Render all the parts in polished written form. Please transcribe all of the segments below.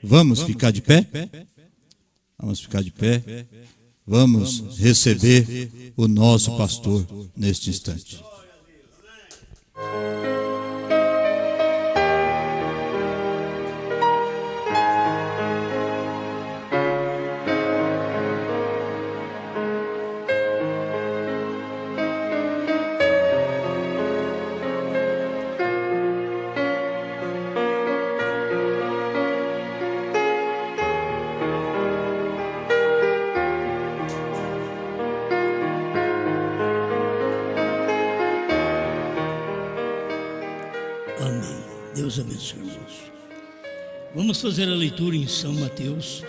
Vamos ficar de pé? Vamos ficar de pé. Vamos receber o nosso pastor neste instante. Amém. Deus abençoe, irmãos. Vamos fazer a leitura em São Mateus,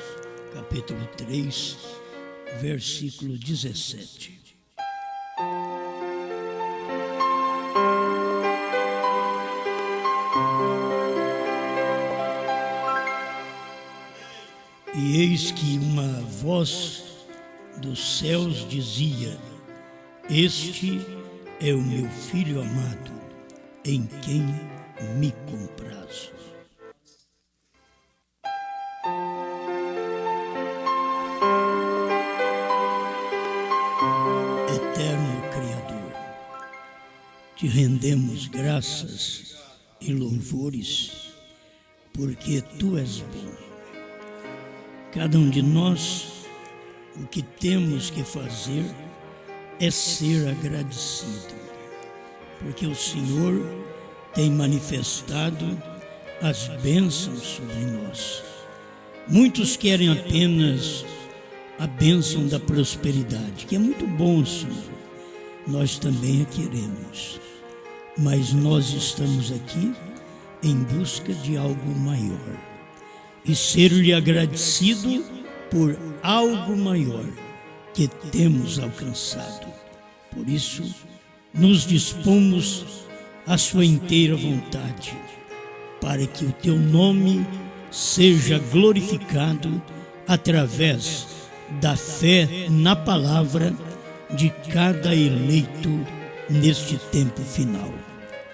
capítulo 3, versículo 17. E eis que uma voz dos céus dizia: Este é o meu Filho amado, em quem me comprazo. Eterno Criador, te rendemos graças e louvores, porque tu és bom. Cada um de nós, o que temos que fazer é ser agradecido, porque o Senhor tem manifestado as bênçãos sobre nós. Muitos querem apenas a bênção da prosperidade, que é muito bom, Senhor. Nós também a queremos, mas nós estamos aqui em busca de algo maior e ser-lhe agradecido por algo maior que temos alcançado. Por isso, nos dispomos à sua inteira vontade, para que o teu nome seja glorificado através da fé na palavra de cada eleito neste tempo final,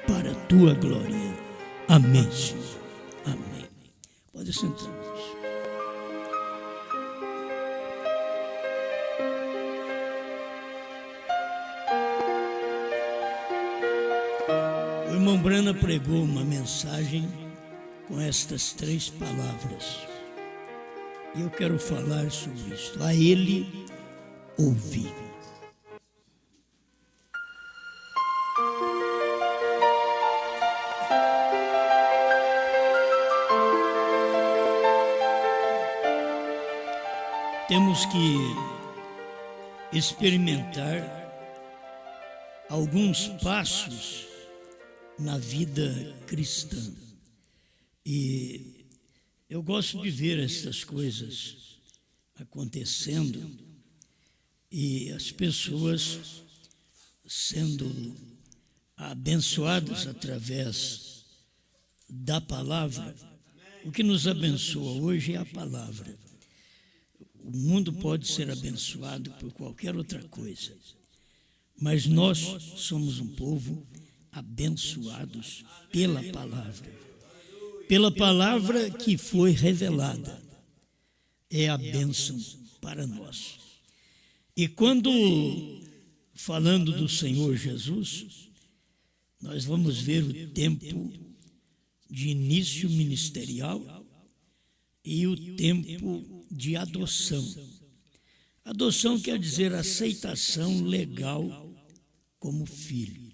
para a tua glória. Amém, Senhor. Amém. Pode sentar, irmãos. O irmão Brana pregou uma mensagem com estas 3 palavras. E eu quero falar sobre isso. A ele ouvi. Temos que experimentar alguns passos na vida cristã. E eu gosto de ver essas coisas acontecendo e as pessoas sendo abençoadas através da palavra. O que nos abençoa hoje é a palavra. O mundo pode ser abençoado por qualquer outra coisa, mas nós somos um povo abençoados pela palavra que foi revelada. É a bênção para nós. E quando, falando do Senhor Jesus, nós vamos ver o tempo de início ministerial e o tempo de adoção. Adoção quer dizer aceitação legal como filho.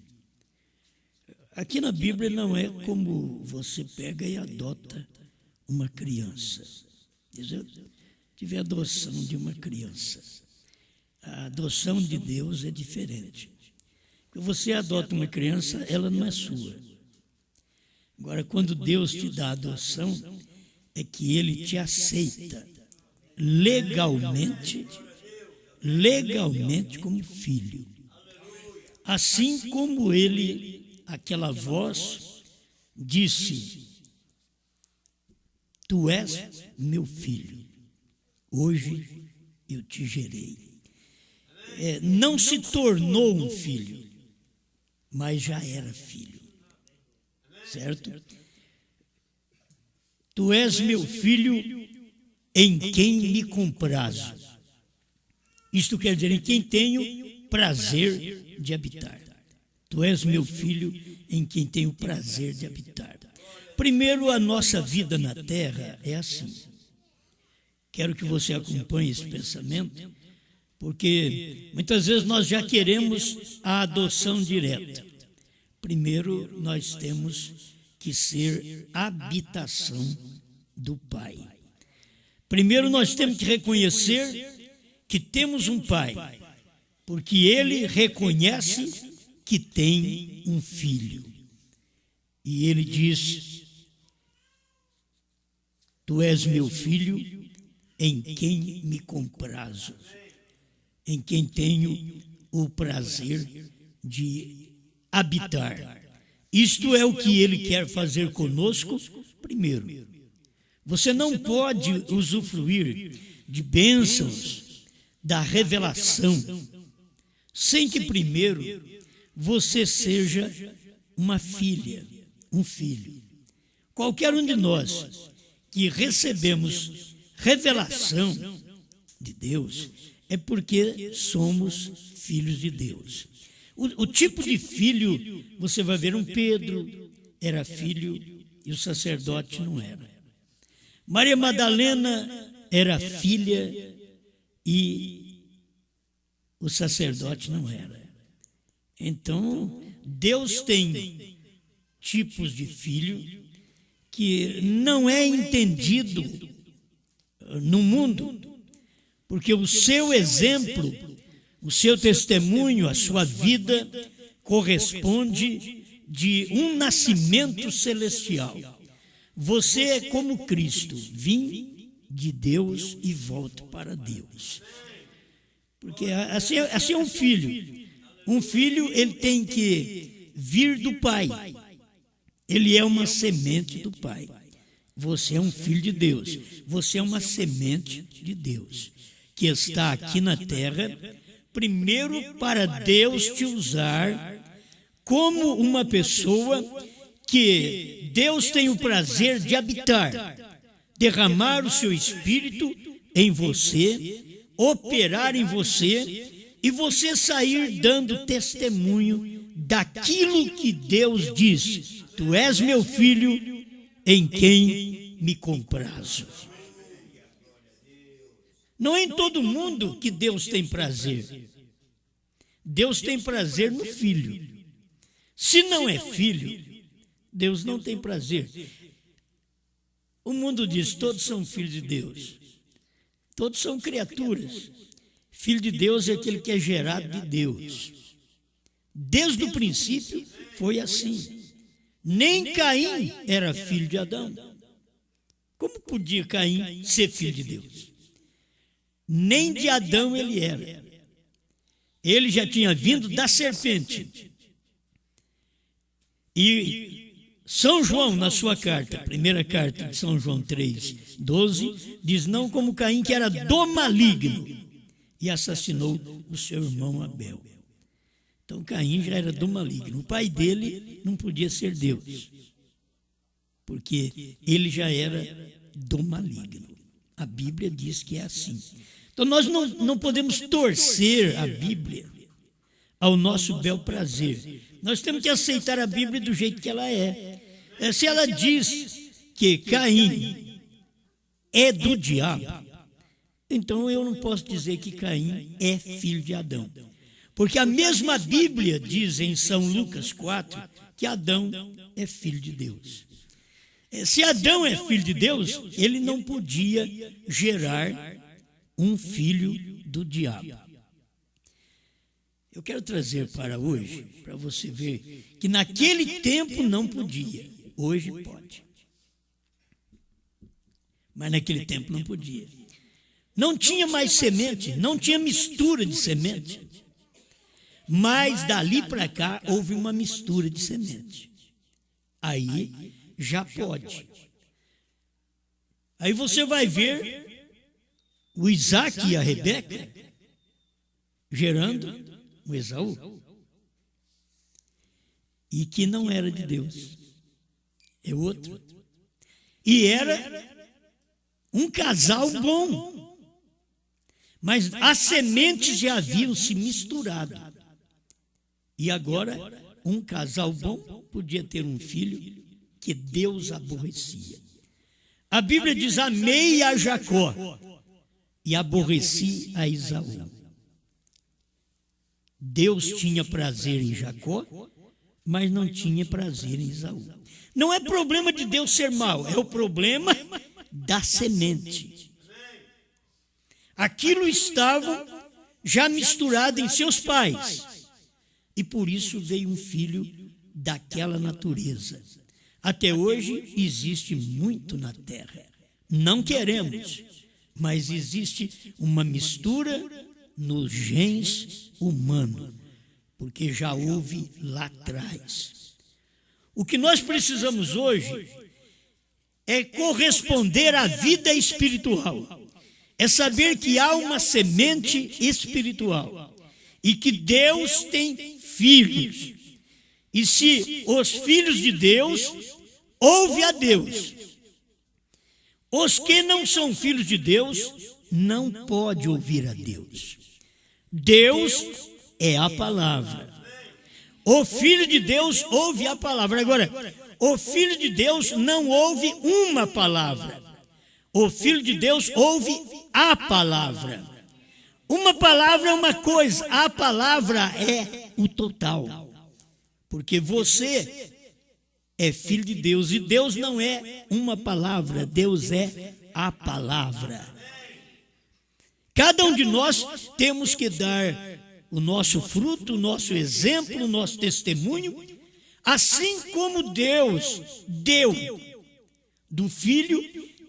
Aqui na Bíblia não é como você pega e adota uma criança. Eu tive a adoção de uma criança. A adoção de Deus é diferente. Quando você adota uma criança, ela não é sua. Agora, quando Deus te dá a adoção, é que Ele te aceita legalmente como filho. Assim como Ele, aquela voz, disse: Tu és meu filho, hoje eu te gerei. Não se tornou um filho, mas já era filho, certo? Tu és meu filho em quem me comprazo. Isto quer dizer, em quem tenho prazer de habitar. Tu és meu filho em quem tenho prazer de habitar. Primeiro, a nossa vida na terra é assim. Quero que você acompanhe esse pensamento, porque muitas vezes nós já queremos a adoção direta. Primeiro, nós temos que ser habitação do Pai. Primeiro, nós temos que reconhecer que temos um Pai, porque Ele reconhece que tem um filho. E Ele diz: Tu és meu filho em quem me comprazo, em quem tenho o prazer de habitar. Isto é o que Ele quer fazer conosco primeiro. Você não pode usufruir de bênçãos da revelação sem que primeiro você seja uma filha, um filho. Qualquer um de nós que recebemos revelação de Deus é porque somos filhos de Deus. O tipo de filho, você vai ver, um Pedro era filho e o sacerdote não era. Maria Madalena era filha e o sacerdote não era. Então, Deus tem tipos de filho que não é entendido no mundo, porque o seu exemplo, o seu testemunho, a sua vida corresponde de um nascimento celestial. Você é como Cristo, vim de Deus e volto para Deus. Porque assim é um filho. Um filho, ele tem que vir do Pai. Ele é uma semente do Pai. Você é um filho de Deus. Você é uma semente de Deus, que está aqui na terra, primeiro para Deus te usar como uma pessoa que Deus tem o prazer de habitar, derramar o seu Espírito em você, operar em você, e você sair dando testemunho daquilo que Deus diz: Tu és meu filho em quem me comprazo. Não é em todo mundo que Deus tem prazer. Deus tem prazer no filho. Se não é filho, Deus não tem prazer. O mundo diz: todos são filhos de Deus. Todos são criaturas. Filho de Deus é aquele que é gerado de Deus. Desde o princípio foi assim. Nem Caim era filho de Adão. Como podia Caim ser filho de Deus? Nem de Adão ele era. Ele já tinha vindo da serpente. E São João, na sua carta, primeira carta de São João 3:12, diz: não como Caim, que era do maligno, e assassinou o seu irmão Abel. Então Caim já era do maligno. O pai dele não podia ser Deus, porque ele já era do maligno. A Bíblia diz que é assim. Então nós não podemos torcer a Bíblia ao nosso bel prazer. Nós temos que aceitar a Bíblia do jeito que ela é. Se ela diz que Caim é do diabo, então eu não posso dizer que Caim é filho de Adão. Porque a mesma Bíblia diz em São Lucas 4 que Adão é filho de Deus. Se Adão é filho de Deus, ele não podia gerar um filho do diabo. Eu quero trazer para hoje, para você ver que naquele tempo não podia, hoje pode. Mas naquele tempo não podia. Não tinha mais semente, não tinha mistura de semente. Mas dali para cá houve uma mistura de semente. Aí já pode. Aí você vai ver o Isaac e a Rebeca gerando um Esaú. E que não era de Deus. É outro. E era um casal bom. Mas as sementes já haviam se misturado. E agora, um casal bom podia ter um filho que Deus aborrecia. A Bíblia diz: amei a Jacó e aborreci a Esaú. Deus tinha prazer em Jacó, mas não tinha prazer em Esaú. Não é problema de Deus ser mau, é o problema da semente. Aquilo estava já misturado em seus pais, e por isso veio um filho daquela natureza. Até hoje existe muito na terra. Não queremos, mas existe uma mistura nos genes humanos, porque já houve lá atrás. O que nós precisamos hoje é corresponder à vida espiritual. É saber que há uma semente espiritual e que Deus tem filhos. E se os filhos de Deus ouvem a Deus, os que não são filhos de Deus não podem ouvir a Deus. Deus é a palavra. O Filho de Deus ouve a palavra. Agora, o Filho de Deus não ouve uma palavra. O Filho de Deus ouve a palavra. Uma palavra é uma coisa, a palavra é o total. Porque você é filho de Deus, e Deus não é uma palavra, Deus é a palavra. Cada um de nós temos que dar o nosso fruto, o nosso exemplo, o nosso testemunho, assim como Deus deu do Filho.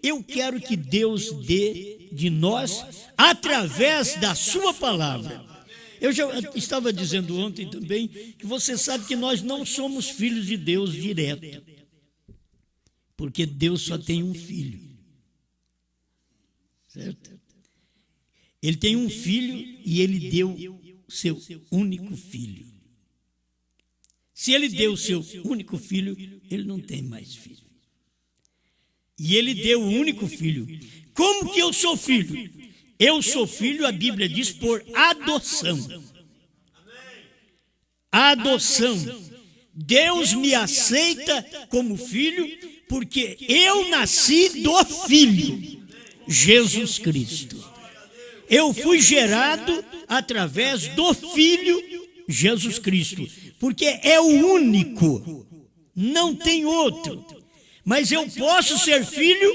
Eu quero que Deus dê de nós através da sua palavra. Eu já estava dizendo ontem também que você sabe que nós não somos filhos de Deus direto, porque Deus só tem um filho, certo? Ele tem um filho e ele deu seu único filho. Se ele deu o seu único filho, ele não tem mais filho. E ele deu o único filho. Como que eu sou filho? Eu sou filho, a Bíblia diz, por adoção. Adoção. Deus me aceita como filho porque eu nasci do Filho, Jesus Cristo. Eu fui gerado através do Filho, Jesus Cristo, porque é o único, não tem outro. Mas eu posso ser filho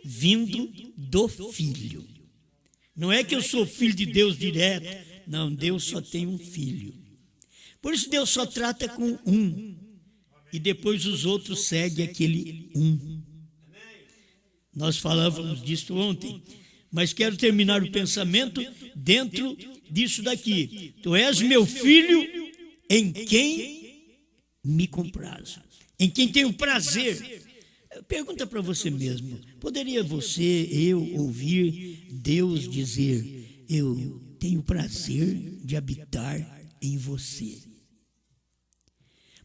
vindo do Filho. Não é que eu sou filho de Deus direto. Não, Deus só tem um filho. Por isso Deus só trata com um. E depois os outros seguem aquele um. Nós falávamos disso ontem. Mas quero terminar o pensamento dentro disso daqui. Tu és meu filho em quem me comprazo. Em quem tenho prazer. Pergunta para você mesmo, poderia eu ouvir Deus dizer: eu tenho prazer de habitar em você?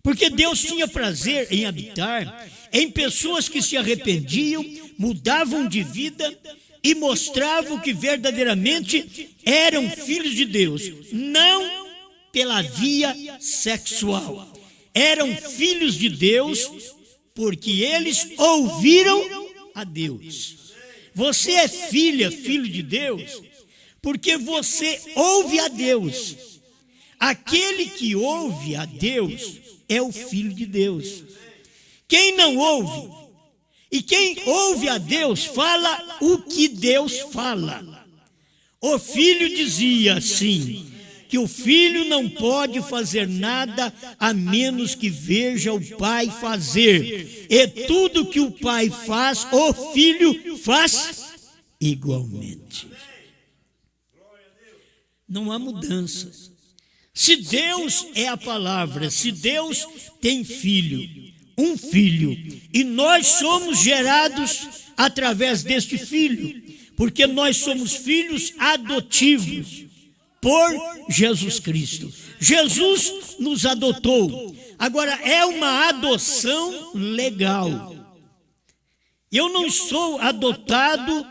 Porque Deus tinha prazer em habitar em pessoas que se arrependiam, mudavam de vida e mostravam que verdadeiramente eram filhos de Deus, não pela via sexual. Eram filhos de Deus porque eles ouviram a Deus. Você é filho de Deus, porque você ouve a Deus. Aquele que ouve a Deus é o filho de Deus. Quem não ouve, e quem ouve a Deus, fala o que Deus fala. O filho dizia assim, que o filho não pode fazer nada a menos que veja o pai fazer. E tudo que o pai faz, o filho faz igualmente. Não há mudança. Se Deus é a palavra, se Deus tem filho, um filho, e nós somos gerados através deste filho, porque nós somos filhos adotivos por Jesus Cristo. Jesus nos adotou. Agora, é uma adoção legal. Eu não sou adotado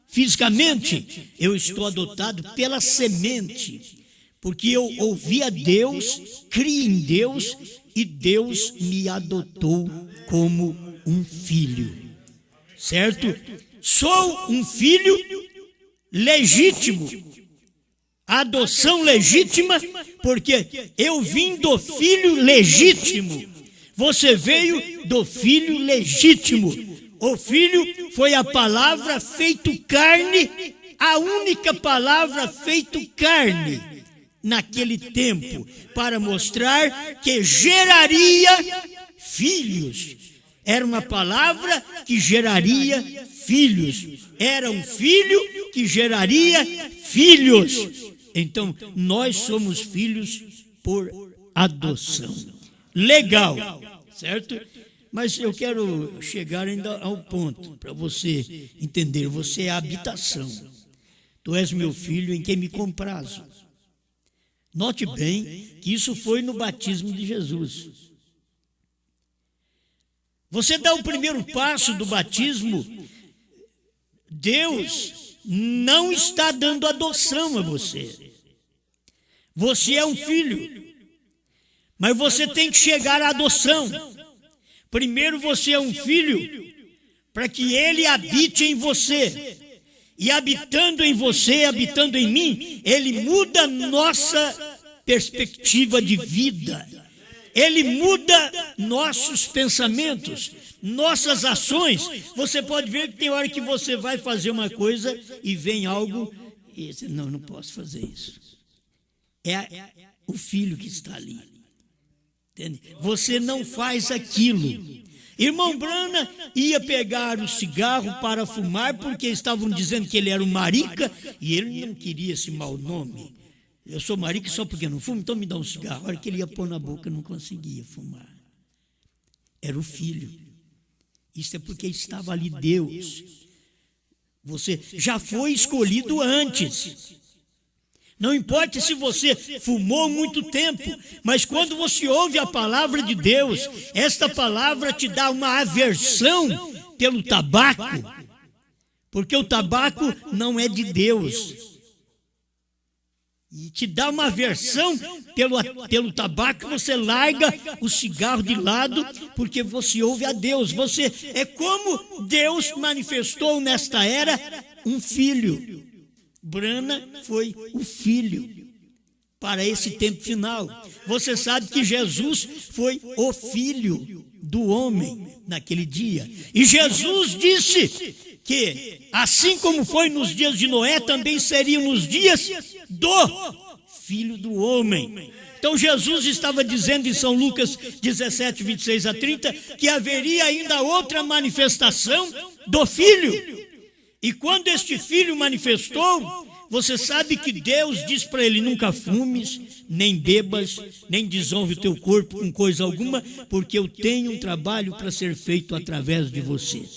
fisicamente, eu estou adotado pela semente, porque eu ouvi a Deus, criei em Deus e Deus me adotou como um filho, certo? Sou um filho legítimo, adoção legítima, porque eu vim do filho legítimo, você veio do filho legítimo. O Filho foi a palavra feito carne, a única palavra feito carne naquele tempo, para mostrar que geraria filhos. Era uma palavra que geraria filhos. Era um filho que geraria filhos. Então, nós somos filhos por adoção. Legal, certo? Mas eu quero chegar ainda ao ponto, para você entender. Você é a habitação. Tu és meu filho em quem me comprazo. Note bem que isso foi no batismo de Jesus. Você dá o primeiro passo do batismo, Deus não está dando adoção a você. Você é um filho, mas você tem que chegar à adoção. Primeiro você é um filho, para que ele habite em você. E habitando em você, habitando em mim, ele muda nossa perspectiva de vida. Ele muda nossos pensamentos, nossas ações. Você pode ver que tem hora que você vai fazer uma coisa e vem algo e você, não posso fazer isso. É o filho que está ali. Entende? Você não faz aquilo. Irmão Brana ia pegar o cigarro para fumar porque estavam dizendo que ele era um marica e ele não queria esse mau nome. Eu sou marica só porque não fumo, então me dá um cigarro. A hora que ele ia pôr na boca, não conseguia fumar. Era o filho. Isso é porque estava ali Deus. Você já foi escolhido antes. Não importa se você fumou muito tempo, mas quando você ouve a palavra de Deus, esta palavra te dá uma aversão pelo tabaco, porque o tabaco não é de Deus. E te dá uma aversão pelo tabaco, você larga o cigarro de lado, porque você ouve a Deus. Você é como Deus manifestou nesta era um filho. Brana foi o filho para esse tempo final. Você sabe que Jesus foi o filho do homem naquele dia. E Jesus disse que, assim como foi nos dias de Noé, também seria nos dias do Filho do Homem. Então Jesus estava dizendo em São Lucas 17, 26 a 30, que haveria ainda outra manifestação do Filho. E quando este filho manifestou, você sabe que Deus diz para ele: nunca fumes, nem bebas, nem desonre o teu corpo com coisa alguma, porque eu tenho um trabalho para ser feito através de você.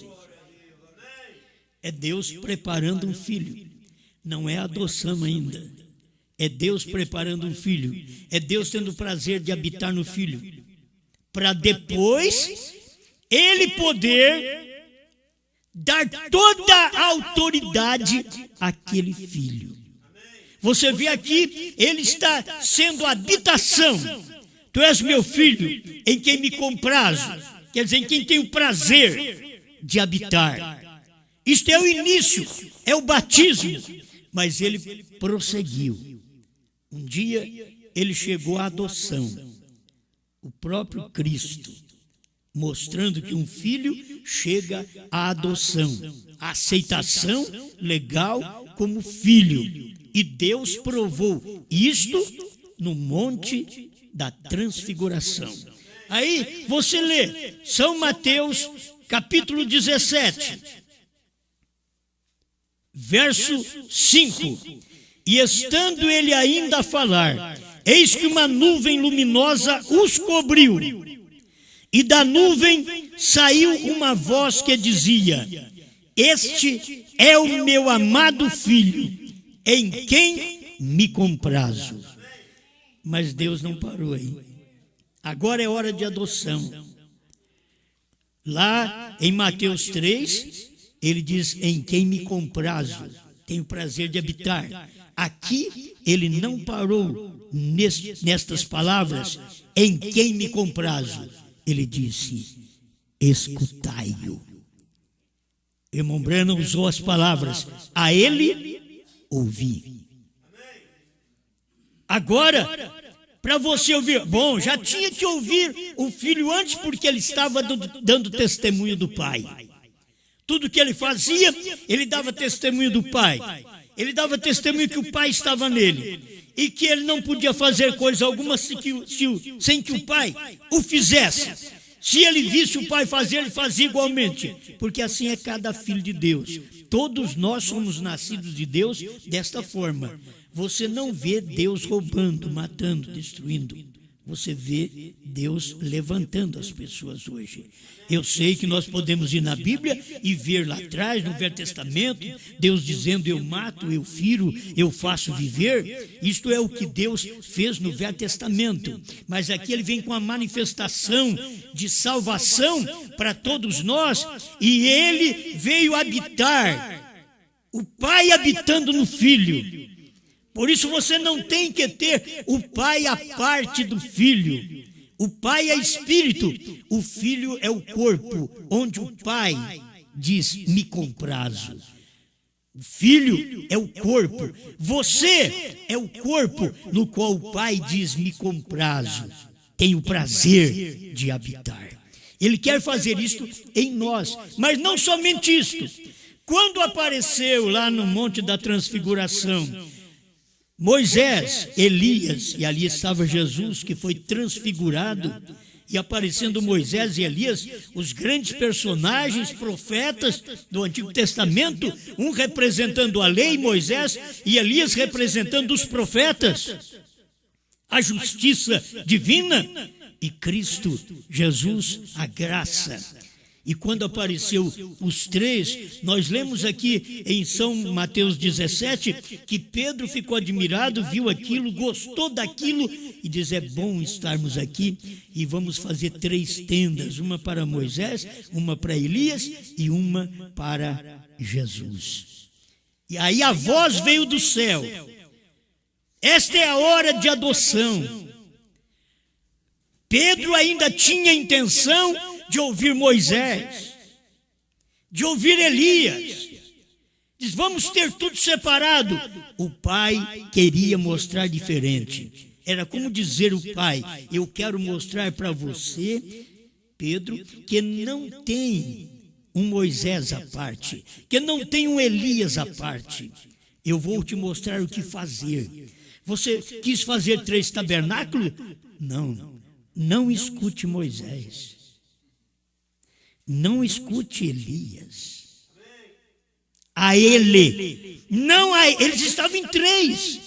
É Deus preparando um filho, não é adoção ainda. É Deus preparando um filho, é Deus tendo o prazer de habitar no filho, para depois ele poder dar toda a autoridade àquele filho. Você vê aqui, ele está sendo habitação. Tu és meu filho, em quem me comprazo, quer dizer, em quem tenho o prazer de habitar. Isto é o início, é o batismo, mas ele prosseguiu. Um dia ele chegou à adoção, o próprio Cristo, mostrando que um filho chega à adoção, a aceitação legal como filho. E Deus provou isto no Monte da Transfiguração. Aí você lê São Mateus capítulo 17, verso 5. E estando ele ainda a falar, eis que uma nuvem luminosa os cobriu. E da nuvem saiu uma voz que dizia: este é o meu amado filho, em quem me comprazo. Mas Deus não parou aí. Agora é hora de adoção. Lá em Mateus 3, ele diz: em quem me comprazo, tenho prazer de habitar. Aqui ele não parou nestas palavras, em quem me comprazo. Ele disse: escutai-o. Irmão Branham usou as palavras: a ele ouvi. Agora, para você ouvir, bom, já tinha que ouvir o filho antes, porque ele estava dando testemunho do pai. Tudo que ele fazia, ele dava testemunho do pai. Ele dava testemunho que o pai estava nele e que ele não podia fazer coisa alguma sem que o pai o fizesse. Se ele visse o pai fazer, ele fazia igualmente, porque assim é cada filho de Deus. Todos nós somos nascidos de Deus desta forma. Você não vê Deus roubando, matando, destruindo. Você vê Deus levantando as pessoas hoje. Eu sei que nós podemos ir na Bíblia e ver lá atrás, no Velho Testamento, Deus dizendo: eu mato, eu firo, eu faço viver. Isto é o que Deus fez no Velho Testamento. Mas aqui ele vem com a manifestação de salvação para todos nós, e ele veio habitar, o Pai habitando no Filho. Por isso você não tem que ter o Pai à parte do Filho. O Pai é Espírito, o Filho é o corpo, onde o Pai diz: me comprazo. O Filho é o corpo, você é o corpo no qual o Pai diz: me comprazo, tenho prazer de habitar. Ele quer fazer isto em nós, mas não somente isto. Quando apareceu lá no Monte da Transfiguração, Moisés, Elias, e ali estava Jesus, que foi transfigurado, e aparecendo Moisés e Elias, os grandes personagens, profetas do Antigo Testamento, um representando a lei, Moisés, e Elias representando os profetas, a justiça divina, e Cristo, Jesus, a graça. E quando apareceu os três, nós lemos aqui em São Mateus 17, que Pedro ficou admirado, viu aquilo, gostou daquilo, e diz: é bom estarmos aqui, e vamos fazer 3 tendas, uma para Moisés, uma para Elias e uma para Jesus. E aí a voz veio do céu: esta é a hora de adoção. Pedro ainda tinha intenção de ouvir Moisés, de ouvir Elias. Diz: vamos ter tudo separado. O pai queria mostrar diferente. Era como dizer o pai: eu quero mostrar para você, Pedro, que não tem um Moisés à parte, que não tem um Elias à parte. Eu vou te mostrar o que fazer. Você quis fazer 3 tabernáculos? Não escute Moisés. Não escute Elias. A ele. Não a ele. Eles estavam em 3.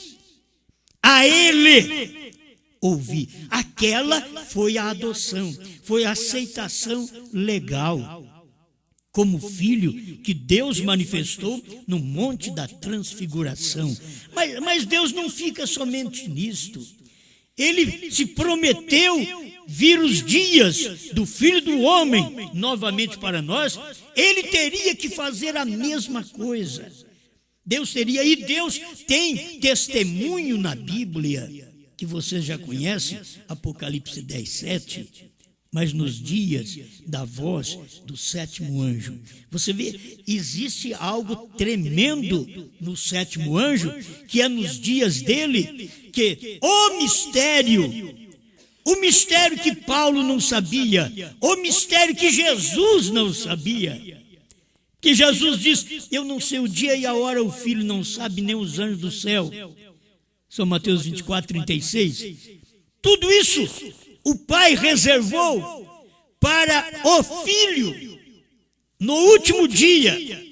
A ele ouvi. Aquela foi a adoção. Foi a aceitação legal. Como filho que Deus manifestou no Monte da Transfiguração. Mas Deus não fica somente nisto. Ele se prometeu vir os dias do Filho do Homem novamente para nós. Ele teria que fazer a mesma coisa. Deus teria, e Deus tem testemunho na Bíblia, que vocês já conhecem, Apocalipse 10:7, mas nos dias da voz do 7º anjo. Você vê, existe algo tremendo no 7º anjo, que é nos dias dele, que o mistério que Paulo não sabia, o mistério que Jesus não sabia, que Jesus diz: eu não sei o dia e a hora, o Filho não sabe, nem os anjos do céu. São Mateus 24:36. Tudo isso o Pai reservou para o Filho no último dia,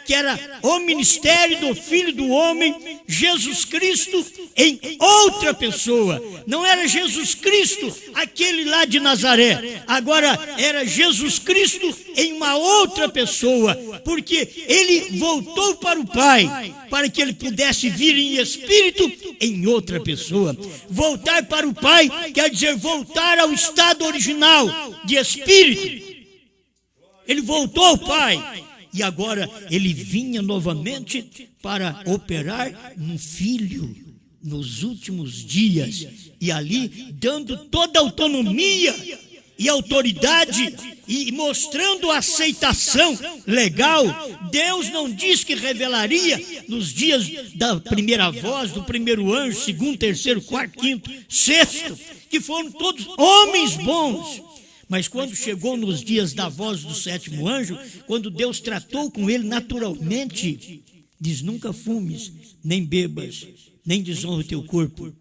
que era o ministério do Filho do Homem, Jesus Cristo em outra pessoa. Não era Jesus Cristo, aquele lá de Nazaré. Agora era Jesus Cristo em uma outra pessoa, porque ele voltou para o Pai, para que ele pudesse vir em espírito em outra pessoa. Voltar para o Pai quer dizer voltar ao estado original de espírito. Ele voltou ao Pai. E agora ele vinha novamente para operar no Filho nos últimos dias. E ali dando toda a autonomia e autoridade e mostrando a aceitação legal. Deus não diz que revelaria nos dias da primeira voz, do primeiro anjo, segundo, terceiro, quarto, quinto, sexto, que foram todos homens bons. Mas quando chegou nos dias da voz do sétimo anjo, quando Deus tratou com ele naturalmente, diz: nunca fumes, nem bebas, nem desonra o teu corpo,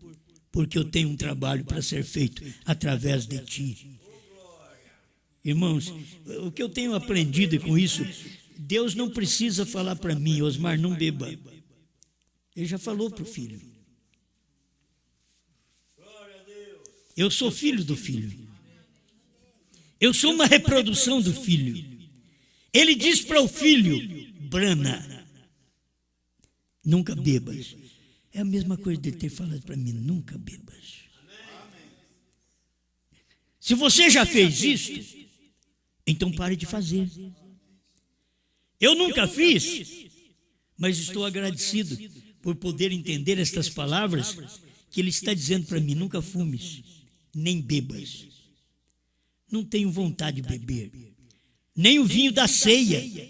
porque eu tenho um trabalho para ser feito através de ti. Irmãos, o que eu tenho aprendido com isso, Deus não precisa falar para mim: Osmar, não beba. Ele já falou para o filho. Eu sou filho do filho. Eu sou uma reprodução do filho. Ele diz para o filho: Brana, nunca bebas. É a mesma coisa de ter falado para mim: nunca bebas. Se você já fez isso, então pare de fazer. Eu nunca fiz, mas estou agradecido por poder entender estas palavras que ele está dizendo para mim: nunca fumes, nem bebas. Não tenho vontade de beber, nem o vinho da ceia.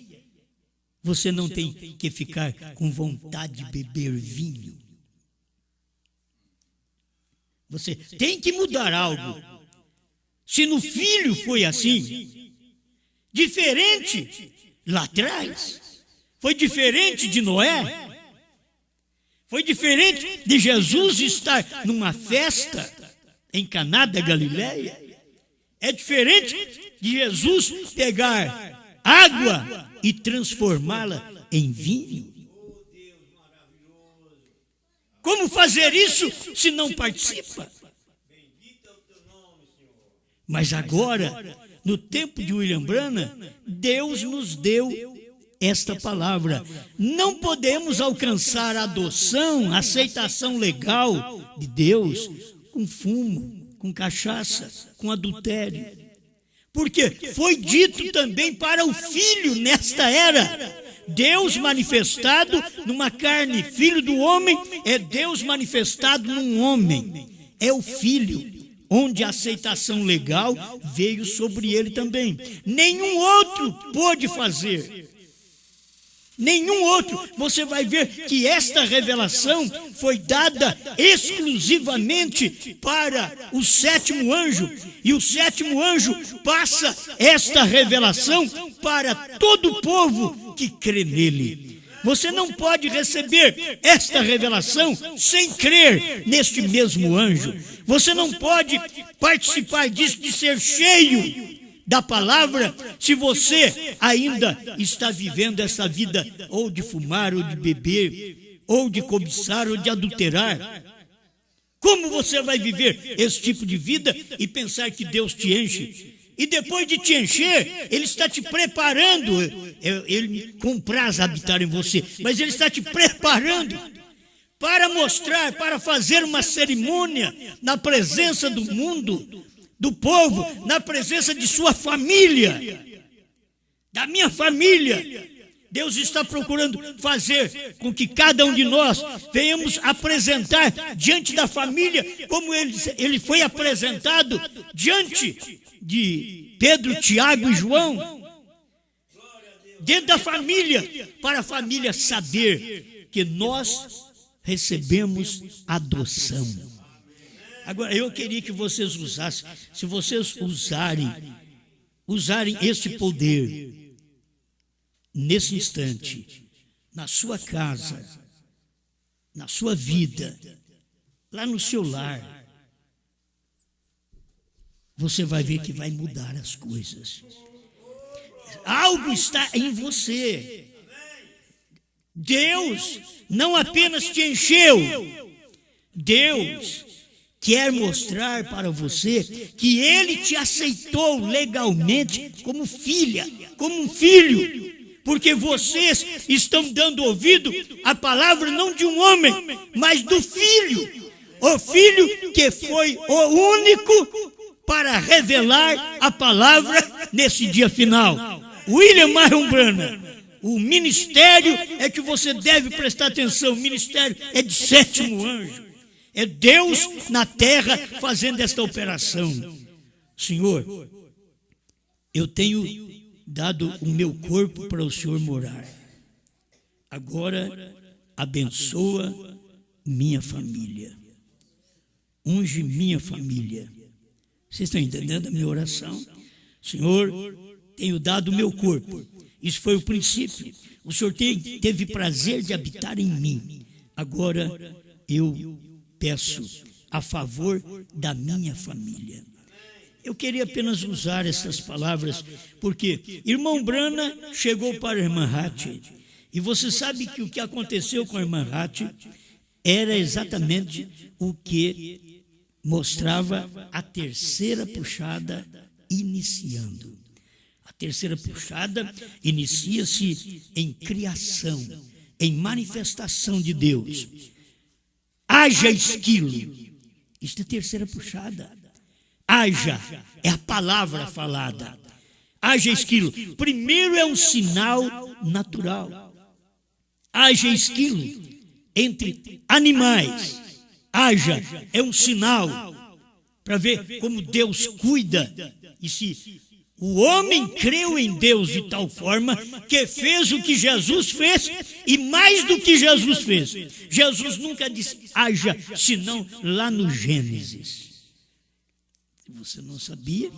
Você não tem que ficar com vontade de beber vinho. Você tem que mudar algo. Se no filho foi assim, diferente lá atrás, foi diferente de Noé, foi diferente de Jesus estar numa festa em Caná da Galileia. É diferente de Jesus pegar água e transformá-la em vinho. Como fazer isso se não participa? Mas agora, no tempo de William Branham, Deus nos deu esta palavra. Não podemos alcançar a adoção, a aceitação legal de Deus com fumo, com cachaça, com adultério. Porque foi dito também para o Filho nesta era. Deus manifestado numa carne, Filho do homem é Deus manifestado num homem. É o Filho, onde a aceitação legal veio sobre ele também. Nenhum outro pôde fazer. Nenhum outro. Você vai ver que esta revelação foi dada exclusivamente para o sétimo anjo. E o sétimo anjo passa esta revelação para todo o povo que crê nele. Você não pode receber esta revelação sem crer neste mesmo anjo. Você não pode participar disso, de ser cheio da palavra, se você ainda está vivendo essa vida ou de fumar, ou de beber, ou de cobiçar, ou de adulterar. Como você vai viver esse tipo de vida e pensar que Deus te enche? E depois de te encher, Ele está te preparando. Ele compraz habitar em você, mas Ele está te preparando para mostrar, para fazer uma cerimônia na presença do mundo, do povo, na presença de sua família, da minha família. Deus está procurando fazer com que cada um de nós venhamos apresentar diante da família, como ele foi apresentado diante de Pedro, Tiago e João, dentro da família, para a família saber que nós recebemos adoção. Agora, eu queria que vocês usassem, se vocês usarem este poder nesse instante, na sua casa, na sua vida, lá no seu lar, você vai ver que vai mudar as coisas. Algo está em você. Deus não apenas te encheu, Deus quer mostrar para você que Ele te aceitou legalmente como filha, como um filho, porque vocês estão dando ouvido à palavra não de um homem, mas do Filho, o Filho que foi o único para revelar a palavra nesse dia final. William Marion Branham, o ministério é que você deve prestar atenção, o ministério é de sétimo anjo. É Deus na terra fazendo esta operação. Senhor, eu tenho dado o meu corpo para o Senhor morar. Agora, abençoa minha família. Unge minha família. Vocês estão entendendo a minha oração? Senhor, tenho dado o meu corpo. Isso foi o princípio. O Senhor teve prazer de habitar em mim. Agora, eu peço a favor da minha família. Eu queria apenas usar essas palavras, porque irmão Branham chegou para a irmã Hattie, e você sabe que o que aconteceu com a irmã Hattie era exatamente o que mostrava a terceira puxada iniciando. A terceira puxada inicia-se em criação, em manifestação de Deus. Haja esquilo. Isto é a terceira puxada. Haja é a palavra falada. Haja esquilo. Primeiro é um sinal natural. Haja esquilo entre animais. Haja é um sinal para ver como Deus cuida. E se o homem creu em Deus de tal forma que fez o que Jesus fez e mais do que Jesus fez. Jesus nunca disse haja, senão lá no Gênesis. Se você não sabia,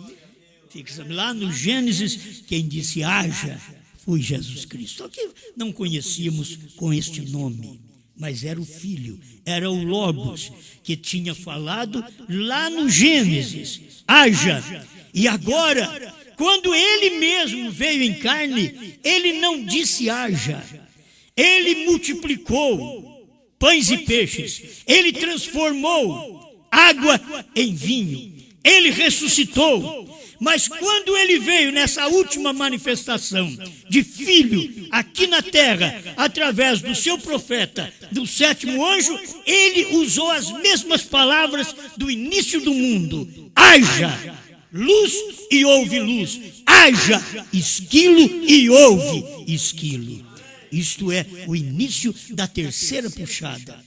fique sabendo, lá no Gênesis, quem disse haja foi Jesus Cristo. Só que não conhecíamos com este nome, mas era o Filho, era o Logos, que tinha falado lá no Gênesis, haja. E agora, quando ele mesmo veio em carne, ele não disse haja, ele multiplicou pães e peixes, ele transformou água em vinho, ele ressuscitou. Mas quando ele veio nessa última manifestação de filho aqui na terra, através do seu profeta, do sétimo anjo, ele usou as mesmas palavras do início do mundo: haja luz e houve luz, haja esquilo e houve esquilo. Isto é o início da terceira puxada.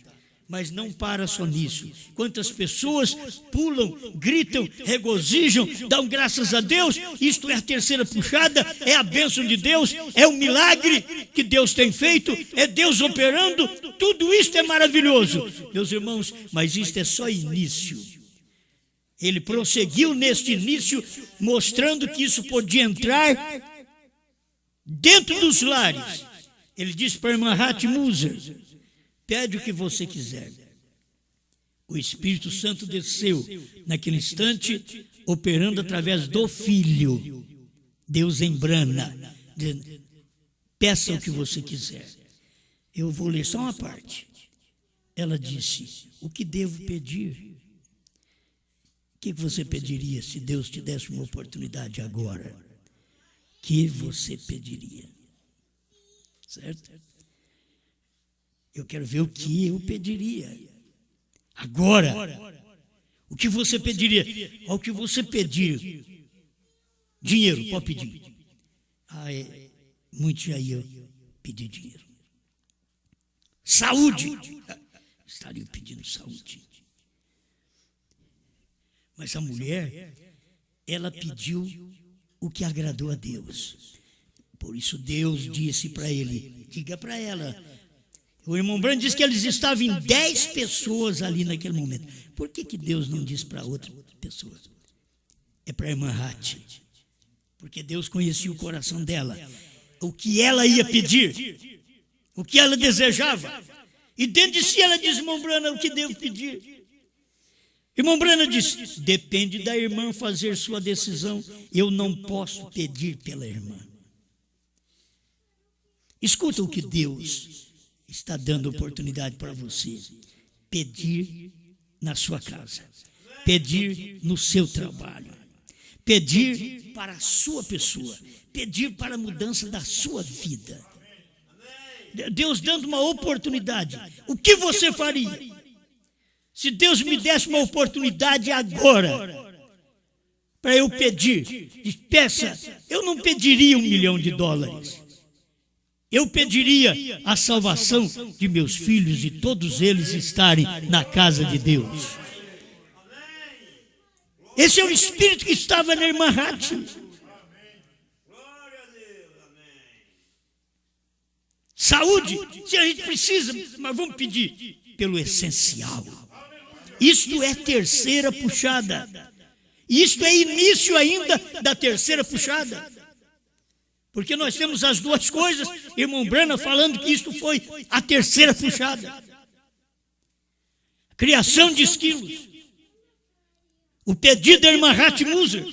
Mas não para só nisso. Quantas pessoas pulam, gritam, regozijam, dão graças a Deus. Isto é a terceira puxada, é a bênção de Deus, é o milagre que Deus tem feito, é Deus operando. Tudo isto é maravilhoso, meus irmãos, mas isto é só início. Ele prosseguiu neste início, mostrando que isso podia entrar dentro dos lares. Ele disse para a irmã Hattie Moser: pede o que você quiser. O Espírito Santo desceu naquele instante, operando através do Filho. Deus em Branham, peça o que você quiser. Eu vou ler só uma parte. Ela disse: o que devo pedir? O que você pediria se Deus te desse uma oportunidade agora? O que você pediria? Certo? Eu quero ver o que eu pediria. Agora, o que você pediria? Ao que você pedir, dinheiro, pode pedir. Muitos já iam pedir dinheiro. Saúde, estariam pedindo saúde. Mas a mulher, ela pediu o que agradou a Deus. Por isso Deus disse para ele, diga para ela. O irmão Branham disse que eles estavam em 10 pessoas ali naquele momento. Por que Deus não disse para outra pessoa? É para a irmã Hattie. Porque Deus conhecia o coração dela. O que ela ia pedir. O que ela desejava. E dentro de si ela disse: irmão Branham, o que devo pedir? Irmão Branham disse: depende da irmã fazer sua decisão. Eu não posso pedir pela irmã. Escuta o que Deus está dando oportunidade para você. Pedir na sua casa. Pedir no seu trabalho. Pedir para a sua pessoa. Pedir para a mudança da sua vida. Deus dando uma oportunidade. O que você faria? Se Deus me desse uma oportunidade agora, para eu pedir. Diz, peça, eu não pediria $1 milhão. Eu pediria a salvação de meus filhos e todos eles estarem na casa de Deus. Esse é o espírito que estava na irmã Hati. Saúde, se a gente precisa, mas vamos pedir pelo essencial. Isto é terceira puxada. Isto é início ainda da terceira puxada. Porque nós temos as duas coisas, irmão Brana falando que isto foi a terceira puxada. Criação de esquilos. O pedido da irmã Hati Muser.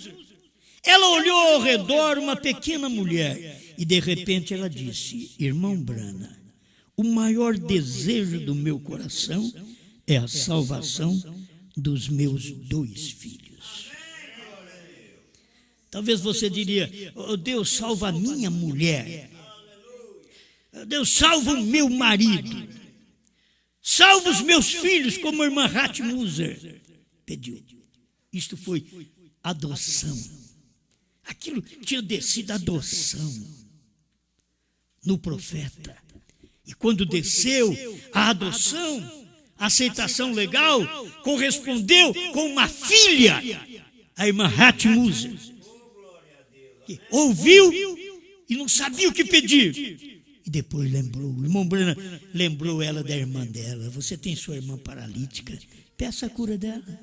Ela olhou ao redor uma pequena mulher e de repente ela disse, irmão Brana, o maior desejo do meu coração é a salvação dos meus 2 filhos. Talvez você diria, oh, Deus salva a minha mulher, Deus salva o meu marido, salva os meus filhos, como a irmã Hati Muser pediu. Isto foi adoção. Aquilo tinha descido adoção no profeta. E quando desceu a adoção, a aceitação legal, correspondeu com uma filha, a irmã Hati Muser, que ouviu e não sabia o que pedir. E depois lembrou, o irmão Brana lembrou ela da irmã dela. Você tem sua irmã paralítica, peça a cura dela.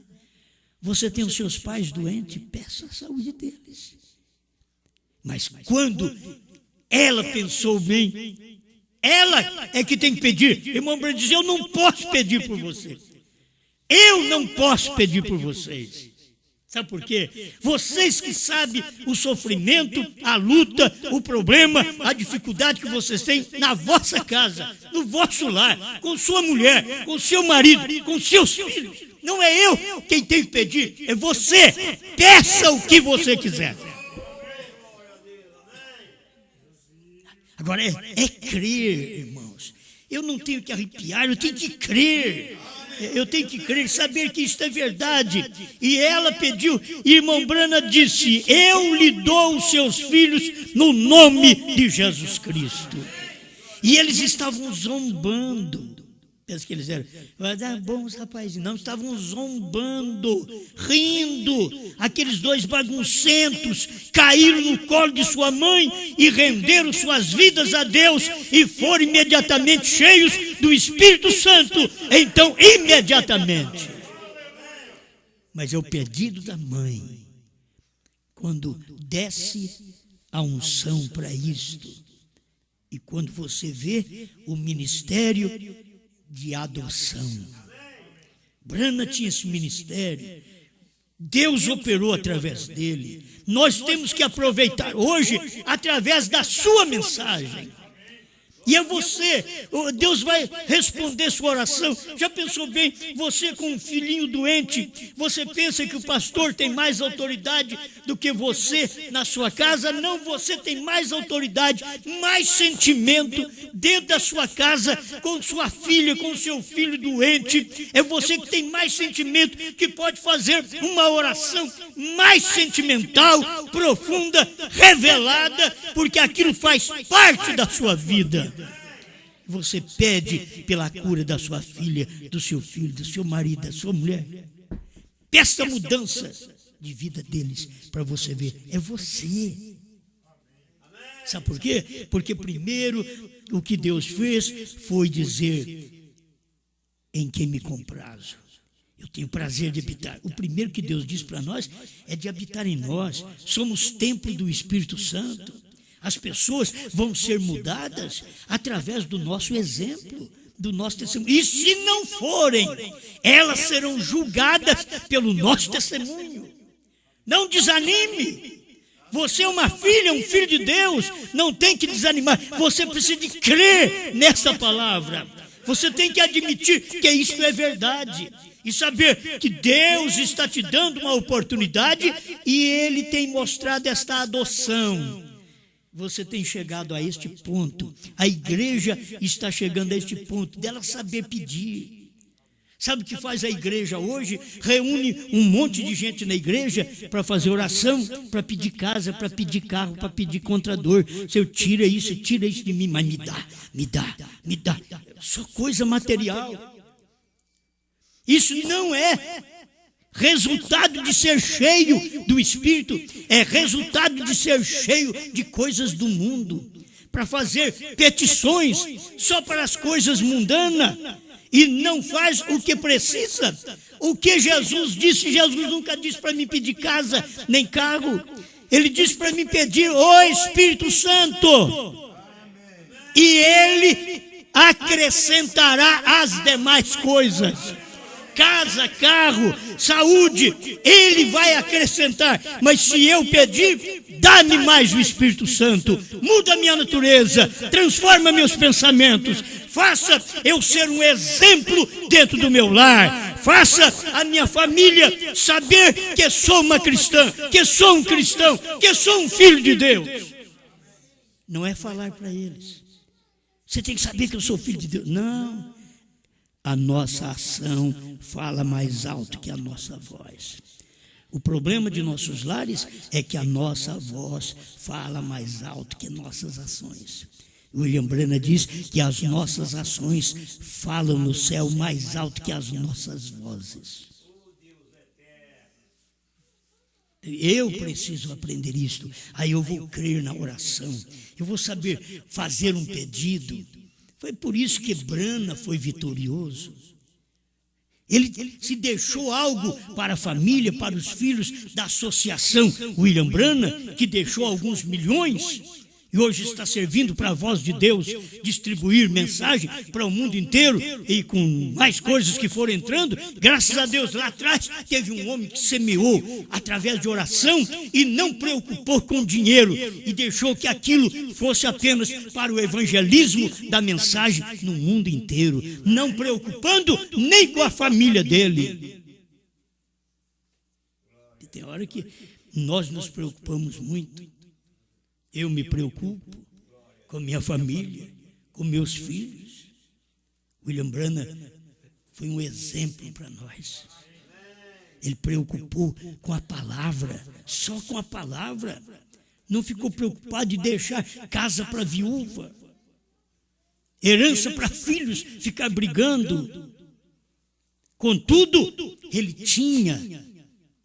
Você tem os seus pais doentes, peça a saúde deles. Mas quando ela pensou bem, ela é que tem que pedir. Irmão Brana diz, eu não posso pedir por você. Eu não posso pedir por vocês. Sabe por quê? Vocês que sabem o sofrimento, a luta, o problema, a dificuldade que vocês têm na vossa casa, no vosso lar, com sua mulher, com seu marido, com seus filhos. Não é eu quem tem que pedir, é você. Peça o que você quiser. Agora é crer, irmãos. Eu não tenho que arrepiar, eu tenho que crer. Eu tenho que crer, saber que isto é verdade. E ela pediu, e irmão Brana disse, eu lhe dou os seus filhos no nome de Jesus Cristo. E eles estavam zombando. Pensa que eles eram bons rapazinhos. Não, estavam zombando, rindo. Aqueles 2 baguncentos caíram no colo de sua mãe e renderam suas vidas a Deus e foram imediatamente cheios do Espírito Santo. Então, imediatamente. Mas é o pedido da mãe. Quando desce a unção para isto. E quando você vê o ministério de adoção. Brana tinha esse ministério. Deus operou através dele. Nós temos que aproveitar hoje através da sua mensagem. E é você, Deus vai responder sua oração. Já pensou bem, você com um filhinho doente, você pensa que o pastor tem mais autoridade do que você na sua casa? Não, você tem mais autoridade, mais sentimento dentro da sua casa, com sua filha, com seu filho doente. É você que tem mais sentimento, que pode fazer uma oração mais sentimental, profunda, revelada, porque aquilo faz parte da sua vida. Você pede pela cura da sua filha, do seu filho, do seu marido, da sua mulher. Peça a mudança de vida deles para você ver. É você. Sabe por quê? Porque primeiro o que Deus fez foi dizer: em quem me comprazo. Eu tenho prazer de habitar. O primeiro que Deus diz para nós é de habitar em nós. Somos templo do Espírito Santo. As pessoas vão ser mudadas através do nosso exemplo, do nosso testemunho. E se não forem, elas serão julgadas pelo nosso testemunho. Não desanime. Você é uma filha, um filho de Deus. Não tem que desanimar. Você precisa de crer nessa palavra. Você tem que admitir que isso é verdade. E saber que Deus está te dando uma oportunidade e Ele tem mostrado esta adoção. Você tem chegado a este ponto, a igreja está chegando a este ponto dela saber pedir, Sabe o que faz a igreja hoje? Reúne um monte de gente na igreja para fazer oração, para pedir casa, para pedir carro, para pedir contador. Senhor, tira isso de mim, mas me dá. Só coisa material. Isso não é resultado de ser cheio do Espírito, é resultado de ser cheio de coisas do mundo, para fazer petições só para as coisas mundanas. E não faz o que precisa. O que Jesus disse, Jesus nunca disse para mim pedir casa, nem carro. Ele disse para mim pedir o Espírito Santo. E Ele acrescentará as demais coisas. Casa, carro, saúde, Ele vai acrescentar. Mas se eu pedir, dá-me mais o Espírito Santo. Muda a minha natureza, transforma meus pensamentos. Faça eu ser um exemplo dentro do meu lar. Faça a minha família saber que sou uma cristã, que sou um cristão, que sou um filho de Deus. Não é falar para eles: você tem que saber que eu sou filho de Deus. Não. A nossa ação fala mais alto que a nossa voz. O problema de nossos lares é que a nossa voz fala mais alto que nossas ações. William Branham diz que as nossas ações falam no céu mais alto que as nossas vozes. Eu preciso aprender isto. Aí eu vou crer na oração. Eu vou saber fazer um pedido. Foi por isso que Branham foi vitorioso. Ele se deixou algo para a família, para os filhos da associação William Branham, que deixou alguns milhões. E hoje está servindo para a voz de Deus distribuir mensagem para o mundo inteiro, e com mais coisas que foram entrando. Graças a Deus, lá atrás teve um homem que semeou através de oração e não preocupou com dinheiro, e deixou que aquilo fosse apenas para o evangelismo da mensagem no mundo inteiro, não preocupando nem com a família dele. E tem hora que nós nos preocupamos muito. Eu me preocupo com minha família, com meus filhos. William Branham foi um exemplo para nós. Ele preocupou com a palavra, só com a palavra. Não ficou preocupado de deixar casa para viúva, herança para filhos ficar brigando. Contudo, ele tinha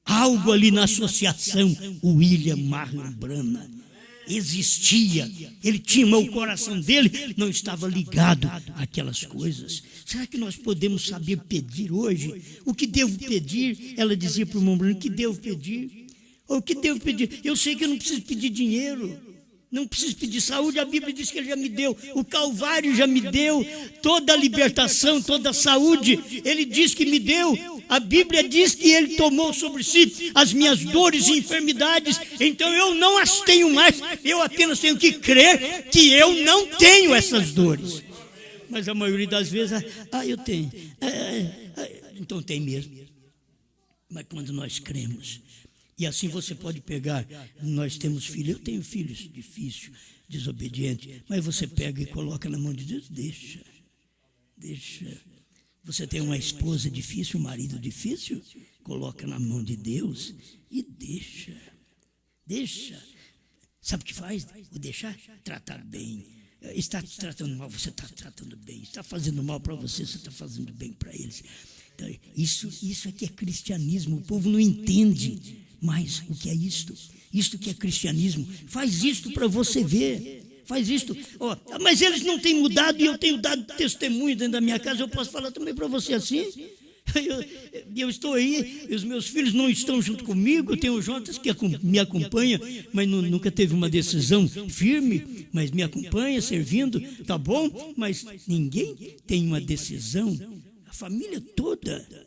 algo ali na associação William Marion Branham. Existia, ele tinha, mas o coração dele não estava ligado àquelas coisas. Será que nós podemos saber pedir hoje? O que devo pedir? Ela dizia para o irmão Bruno: o que devo pedir? O que devo pedir? Eu sei que eu não preciso pedir dinheiro, não preciso pedir saúde. A Bíblia diz que Ele já me deu, o Calvário já me deu toda a libertação, toda a saúde. Ele diz que me deu. A Bíblia diz que Ele tomou sobre si as minhas dores e enfermidades. Então eu não as tenho mais. Eu apenas tenho que crer que eu não tenho essas dores. Mas a maioria das vezes, eu tenho. Então tem mesmo. Mas quando nós cremos, e assim você pode pegar, nós temos filhos, eu tenho filhos difíceis, desobedientes, mas você pega e coloca na mão de Deus, deixa. Você tem uma esposa difícil, um marido difícil, coloca na mão de Deus e deixa. Sabe o que faz? O deixar? Tratar bem. Está te tratando mal, você está tratando bem. Está fazendo mal para você, você está fazendo bem para eles. Então, isso é que é cristianismo. O povo não entende mais o que é isto. Isto que é cristianismo. Faz isto para você ver. Faz isto. Mas eles não têm mudado, e eu tenho dado testemunho dentro da minha casa. Eu posso falar também para você assim? Eu estou aí, os meus filhos não estão junto comigo. Eu tenho o Jonas que me acompanha, mas nunca teve uma decisão firme, mas me acompanha servindo, tá bom? Mas ninguém tem uma decisão. A família toda.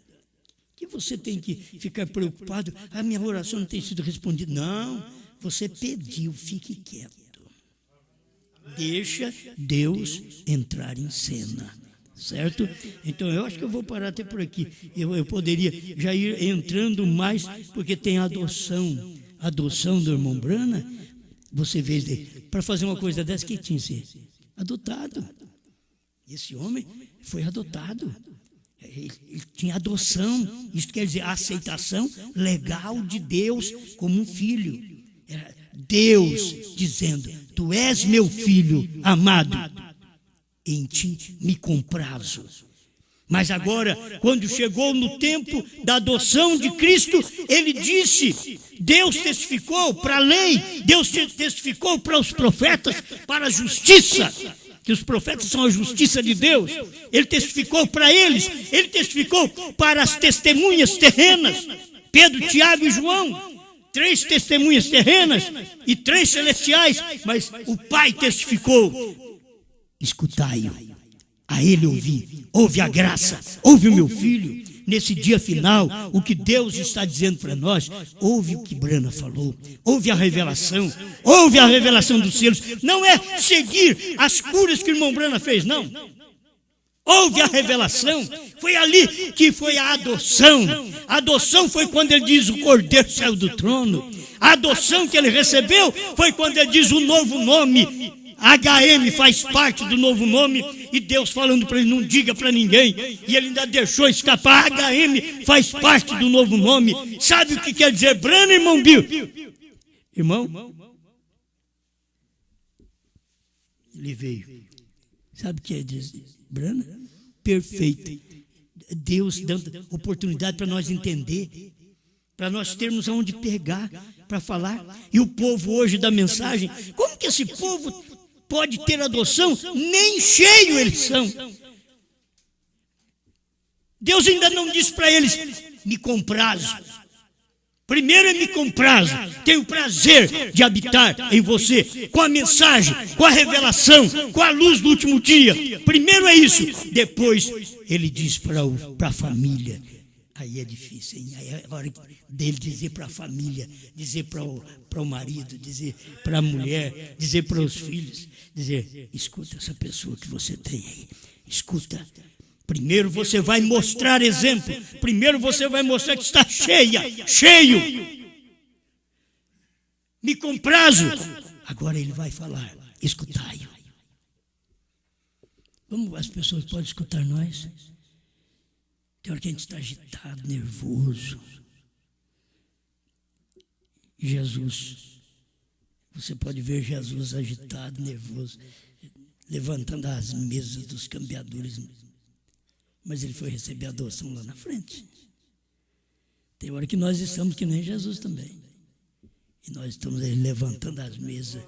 Que você tem que ficar preocupado: a minha oração não tem sido respondida. Não, você pediu, fique quieto. Deixa Deus entrar em cena, certo? Então eu acho que eu vou parar até por aqui. Eu poderia já ir entrando mais, porque tem a adoção do irmão Branham. Você vê, para fazer uma coisa dessa, que tinha que ser adotado. Esse homem foi adotado. Ele tinha adoção, isso quer dizer a aceitação legal de Deus como um filho. Era Deus dizendo: tu és meu filho amado, em ti me comprazo. Mas agora, quando chegou no tempo da adoção de Cristo, ele disse, Deus testificou para a lei, Deus testificou para os profetas, para a justiça, que os profetas são a justiça de Deus. Ele testificou para eles, ele testificou para as testemunhas terrenas, Pedro, Tiago e João, 3 testemunhas terrenas e 3 celestiais, mas o Pai testificou: escutai-o. A ele ouve a graça, ouve o meu filho. Nesse dia final, o que Deus está dizendo para nós, ouve o que Brana falou, ouve a revelação dos selos. Não é seguir as curas que o irmão Brana fez, não. Ouve a revelação. Foi ali que foi a adoção. A adoção foi quando ele diz: o Cordeiro saiu do trono. A adoção que ele recebeu foi quando ele diz o novo nome. HM faz parte do novo nome, e Deus falando para ele: não diga para ninguém, e ele ainda deixou escapar. HM faz parte do novo nome. Sabe o que quer dizer Brana, irmão Bill? Irmão, ele veio. Sabe o que quer dizer Brana? Perfeito. Deus dando oportunidade para nós entender, para nós termos aonde pegar para falar. E o povo hoje da mensagem, como que esse povo pode ter adoção? Nem cheio eles são. Deus ainda não disse para eles: me comprazo. Primeiro é me comprazo. Tenho prazer de habitar em você, com a mensagem, com a revelação, com a luz do último dia. Primeiro é isso. Depois ele diz para a família. Aí é difícil, hein? Aí é a hora dele dizer para a família, dizer para o marido, dizer para a mulher, dizer para os filhos, dizer: escuta essa pessoa que você tem aí, escuta. Primeiro você vai mostrar exemplo, primeiro você vai mostrar que está cheio. Me comprazo. Agora ele vai falar: escutai-o. Como as pessoas podem escutar nós? Tem hora que a gente está agitado, nervoso. Jesus, você pode ver Jesus agitado, nervoso, levantando as mesas dos cambiadores. Mas ele foi receber a adoção lá na frente. Tem hora que nós estamos que nem Jesus também. E nós estamos aí levantando as mesas,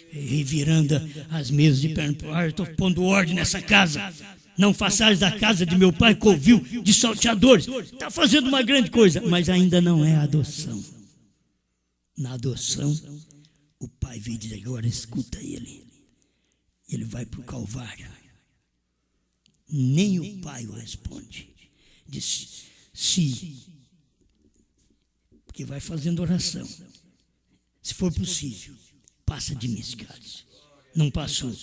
revirando as mesas de perna para o ar. Estou pondo ordem nessa casa. Não façais da casa de meu pai covil de salteadores. Está fazendo uma grande coisa, mas ainda não é a adoção. Na adoção, o pai veio dizer: agora escuta ele. Ele vai para o Calvário. Nem o pai o responde. Diz: se, porque vai fazendo oração. Se for possível, passa de mim esse cálice. Não passou.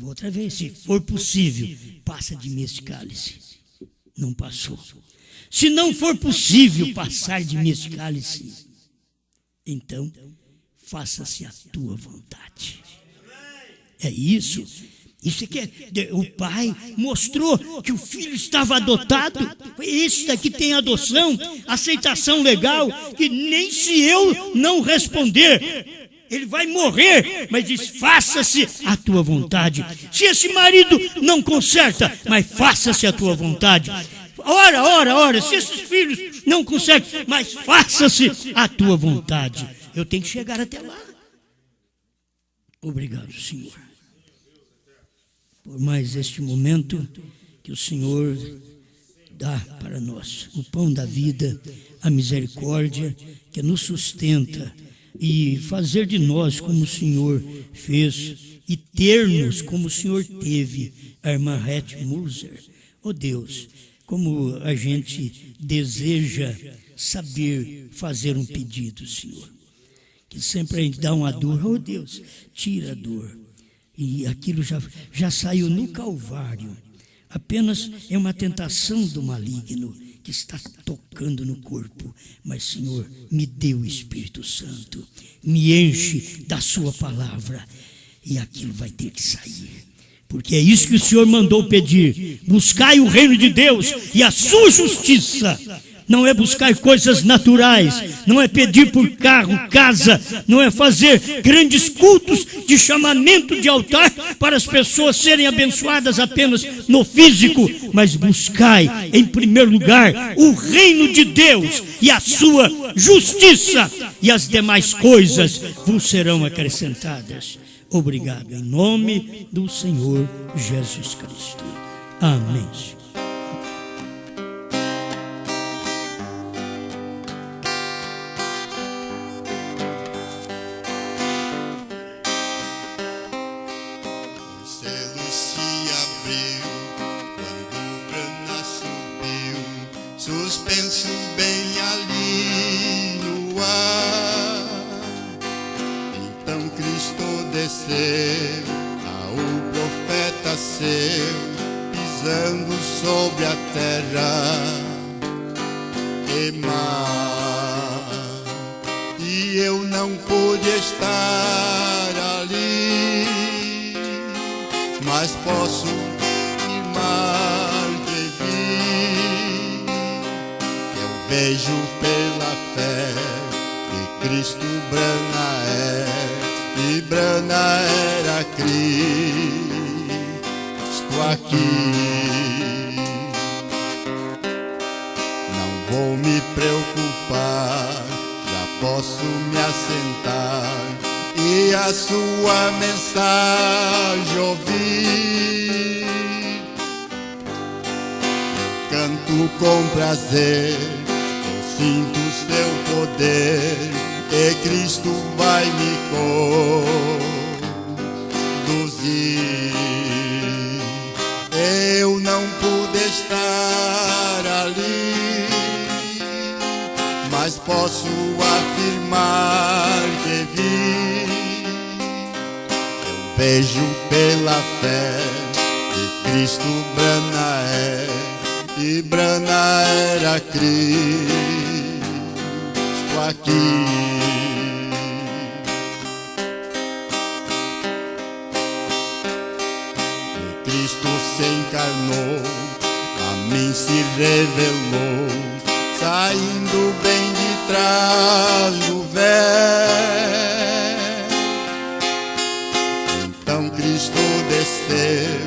Outra vez, se for possível, passa de mim este cálice. Não passou. Se não for possível passar de mim este cálice, então faça-se a tua vontade. É isso. Isso que o pai mostrou que o filho estava adotado. Esse daqui tem adoção, aceitação legal, que nem se eu não responder, ele vai morrer, mas diz: faça-se a tua vontade. Se esse marido não conserta, mas faça-se a tua vontade. Ora, se esses filhos não consertam, mas faça-se a tua vontade. Eu tenho que chegar até lá. Obrigado, Senhor, por mais este momento que o Senhor dá para nós. O pão da vida, a misericórdia que nos sustenta, e fazer de nós como o Senhor fez, e ter-nos como o Senhor teve, a irmã Rete Muser. Oh Deus, como a gente deseja saber fazer um pedido, Senhor, que sempre a gente dá uma dor. Oh Deus, tira a dor. E aquilo já saiu no Calvário. Apenas é uma tentação do maligno que está tocando no corpo. Mas, Senhor, me dê o Espírito Santo, me enche da sua palavra, e aquilo vai ter que sair. Porque é isso que o Senhor mandou pedir: buscai o reino de Deus e a sua justiça. Não é buscar coisas naturais, não é pedir por carro, casa, não é fazer grandes cultos de chamamento de altar para as pessoas serem abençoadas apenas no físico, mas buscai em primeiro lugar o reino de Deus e a sua justiça, e as demais coisas vos serão acrescentadas. Obrigado, em nome do Senhor Jesus Cristo. Amém. Suspenso bem ali no ar. Então Cristo desceu ao profeta seu, pisando sobre a terra e mar. E eu não pude estar ali, mas posso afirmar que vi. Vejo pela fé que Cristo brana e brana era Cristo aqui. Não vou me preocupar, já posso me assentar e a sua mensagem ouvir. Eu canto com prazer, sinto seu poder, e Cristo vai me conduzir. Eu não pude estar ali, mas posso afirmar que vi. Eu vejo pela fé que Cristo brana e brana era Cristo aqui. E Cristo se encarnou, a mim se revelou, saindo bem de trás do véu. Então Cristo desceu